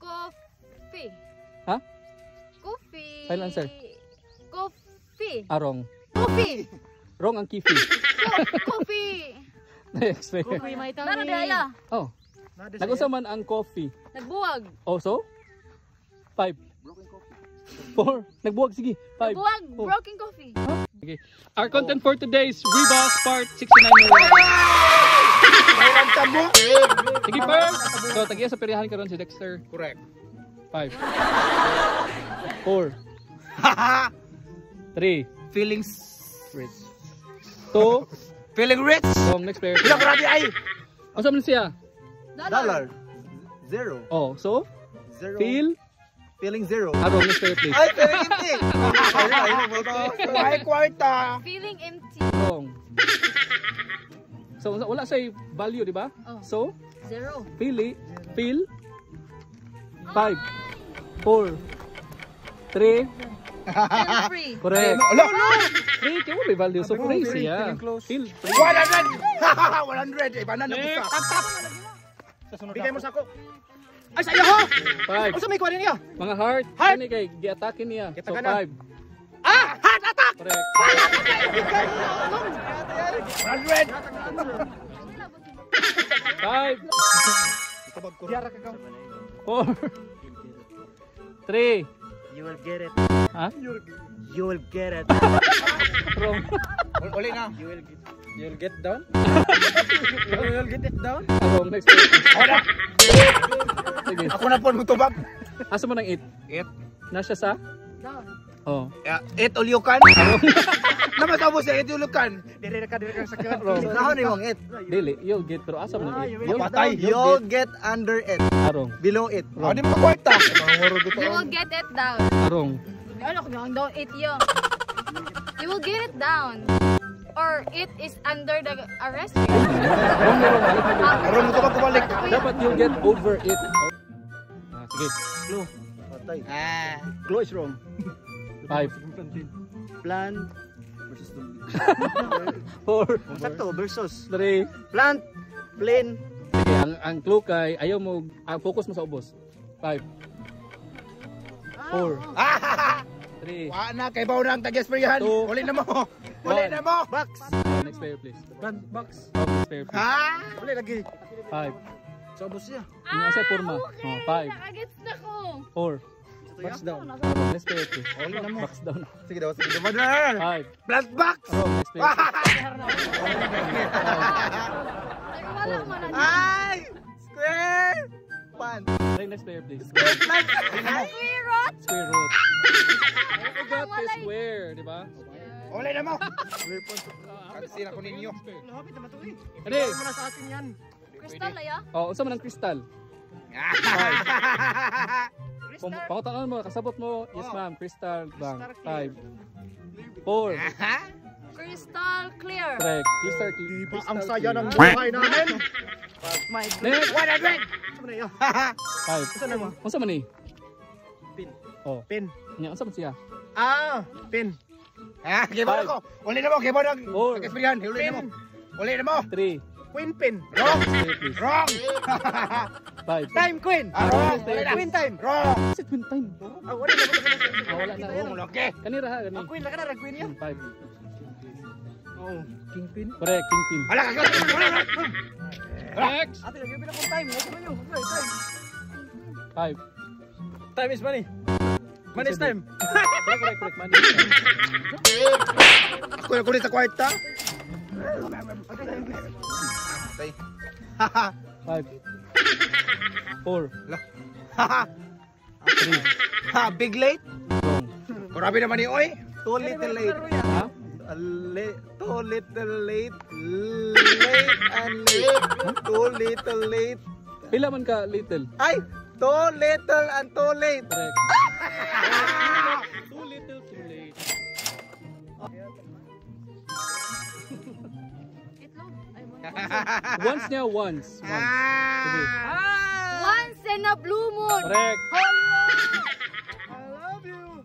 Coffee. Ha? Coffee. Final answer. Coffee. Wrong. Coffee. Wrong ang kifi. Coffee. Next. Coffee may tawag. Naro diaya. Oh. Nag-usa man ang coffee. Nagbuwag. Oh, so? 5. 4. Nagbuwag, sige. 5. Nagbuwag. Broken coffee. Okay. Our content for today is Reebok Part 69 million. Mayroong tabok. Sige, first. So, tagiya sa perihan ka ron si Dexter. Correct. 5. 4. 3. Feelings. 2. Feeling rich. Wrong, next player. Bilang grabe ay. Ang sabi siya? Dollar. Zero. Oh, so? Zero. Feeling zero. Wrong, next player, please. Ay, feeling empty. Ay, kwarta. Feeling empty. Wrong. So, wala sa value, di ba? Oh. So, 0. feel 5, 4, 3, Feel free. correct. Alo. 3, kaya mo may value. So, crazy, yeah. Feel 100. 100. Iba na nabusa. Bigay mo sa ako. Ay, sa'yo ho. 5. Ano sa may kuwanin niya? Mga heart. Heart. Ano kay gi-attackin niya. So, Kita ka na. 5. Heart attack. Correct. 100. 5, Diara ka 4, 3. You will get it. Ha? You will get it. Wrong. Uli na. You'll get down. You'll get it down. Wrong. Next player. Wala. Sige. Ako na po magtubag. Asa mo ng 8? 8. Nasya sa? Down. Oh. 8 ulyukan. Naman sa busa 8 ulyukan. Dire ka sa kanya. Wrong. Saan ni mong it? Dili. You'll get. Pero asa mo ng 8? Patay. You'll get under it. Wrong. Below it. Oh, di mo kwarta. You will get it down. Wrong. Ano ko yung down it yo. You will get it down. Or it is under the arrest. Wrong na wrong. Aron mo tubag kubalik. Dapat you'll get over it. Sige. Clue. Patay. Clue is wrong. 5, Plant versus 4, sakto versus 3. plant, plane. Sige, ang clue kay ayaw mo, focus mo sa ubos. 5, 4, 3. Wa na kay bawo nang tagyasprihan. Two. Uli na mo. Uli na mo. Box. Next player, please. Plant box. Next player, please. Ha? Uli lagi. 5. Sa ubos siya. Yung nasa forma. 5, Nakagets na ko. 4. Box down. Next player, please. Box down. Sige daw, sige daw. 5. Plant box. Next player, please. Wala ko man. Ay! Square! Pan. Next player, please. Square root. Square root. I got this square, di ba? Uli na mo. Kansin ako ninyo. Lapit naman to eh. Ano eh? Muna sa atin yan. Crystal na ya. Oh, unsa man ang crystal? Pangutangan mo, kasabot mo. Yes, ma'am. Crystal bang. 5, 4. Crystal clear. Correct. Crystal clear. Ang saya ng buhay namin. Next. 100. Ano na yun? 5. Saan na mo? Unsa man ni? Pin. Oh. Pin. Nya unsa man siya? Pin. Kay bawo ko. Uli na mo kay bawo nang Four. tagyasprihan. Uli na mo. Uli na mo. 3. Queen pin. Wrong. Please. Wrong. 5. Time queen. Wrong. Uli na. Queen time. Wrong. Is it win time? Wala na. Wala na. Wrong. Okay. Kanira ha, gani. Ang queen lang ka na. Queen yan. 5. Oo. King pin. Correct, king pin. Wala ka. Next. Ate, lagyan mo ng time. Ito mo yun. Time. 5. Time is money. Money is time. Correct. Man. Ako na kulit sa kwarta. Okay. 5. 4. 3. Big late. Wrong. Grabe naman ni Oy. Too little late. Ha? Too little late. Late and late. Too little late. Pila man ka little? Ay! Too little and too late. Correct. Too little, too late. Itlog. Ay, Once niya, once. Sige. once in a blue moon. Correct. I love you.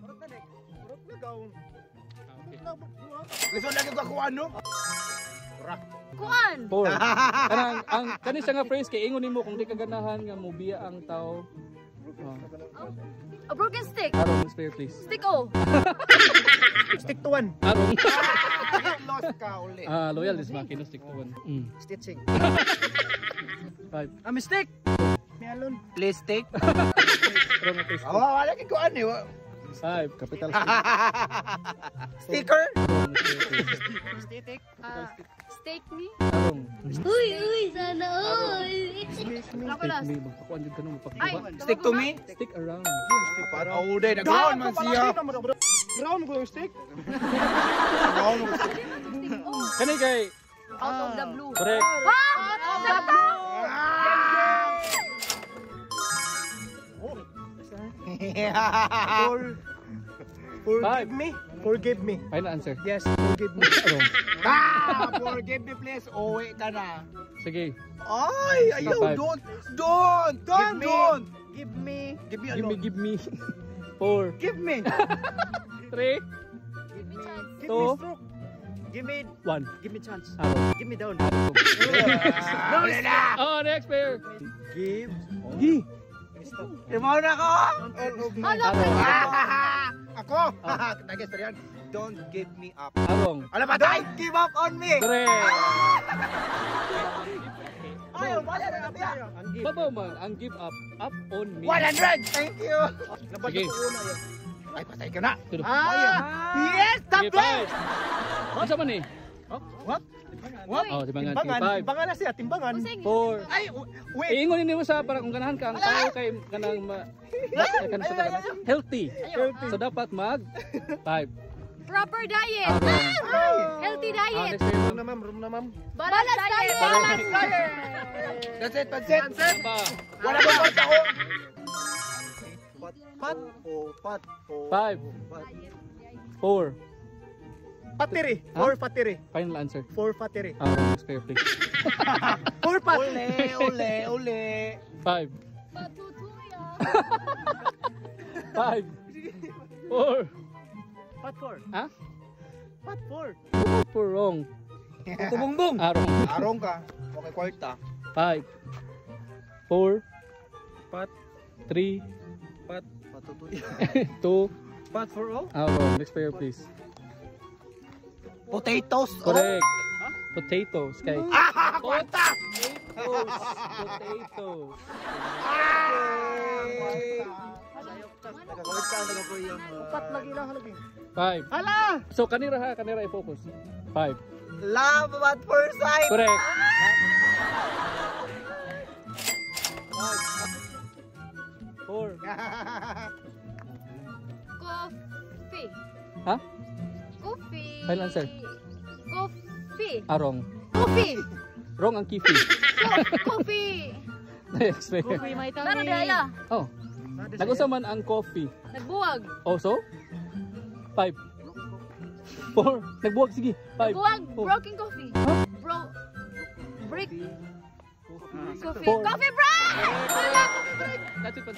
Lison lagi ko ako ano? Kuan. 4. Kanang ang kani siya nga phrase kay ingon nimo kung di ka ganahan nga mobiya ang tao. Oh. A broken stick. Arong, next player please. Stick O. Stick to one. Arong. Lost ka uli. Loyal is Makino, stick to one. Stitching. 5. Mistake. Melon. Plastic. Arong na please. Wala kang kuan eh. 5. Capital Sticker. Arong, next player please. Stick. Steak me. Arong. Uy, sana all. Ako last. May magpakuan dyan ka nung Ay, magpagkuhan. Stick to me. Stick around. Parang uday. Nag-ground man siya. Ground ko yung stick. Ground ko yung stick. Kani kay. Out of the blue. Correct. Forgive me. Forgive me. Final answer. Yes, forgive me. Arong. Forgive me please. Uwi ka na. Sige. Ay, ayaw. Five. Don't. Give me. Give me alone. Give me. 4. Give me. 3. Give me chance. Give me Two. stroke. Give me. 1. Give me chance. Arong. Give me down. Arong. Oh, next player. Give. Gi. Imaw na ko. Hala, Ako. Nagis pa yan. Don't give me up. Arong. Alam ba? Don't give up on me. Correct. Ayaw, wala na natin. Babaw man, ang give up on me. 100. Thank you. Sige. Ay, patay ka na. Tulo. Yes, Sige, tapos. 5. Ano sa man eh? What? Oh, timbangan. Sige, 5. Timbangan na siya, timbangan. 4. Ay, wait. Iingon mo sa para kung ganahan ka ang tayo kay kanang healthy. So dapat mag 5. proper diet. Healthy diet. Next player. Room na ma'am. Balance diet. Balance diet. That's it, that's it. Pa. Wala ba kwarta ko? Pat. 5. 4. Patiri. Ha? 4 patiri. Final answer. 4 patiri. Next player please. 4 pat. Ule. 5. Patutuya. 5. 4. Pat 4. Ha? Pat 4. 4 wrong. Tubungbong. Arong. Arong ka. Okay, kwarta. 5. 4. Pat. 3. Pat. Patutuya. 2. Pat for all? Arong. Next player please. Potatoes. Correct. Potatoes. Kay. Kwarta. Potatoes. Pat lagi lang halagi. 5. Hala! So kanira i-focus. 5. Love at first sight. Correct. 4. Coffee. Ha? Coffee. Final answer. Coffee. Arong. Coffee. Wrong ang kifi. Coffee. Next player. may Naro daya. Oh. Nag-usa man ang coffee. Nagbuwag. Oh, so? 5. 4. Nagbuwag, sige. 5. Buwag. Broken coffee. Break. Coffee. Four. Coffee break! Wala, coffee break. That's it.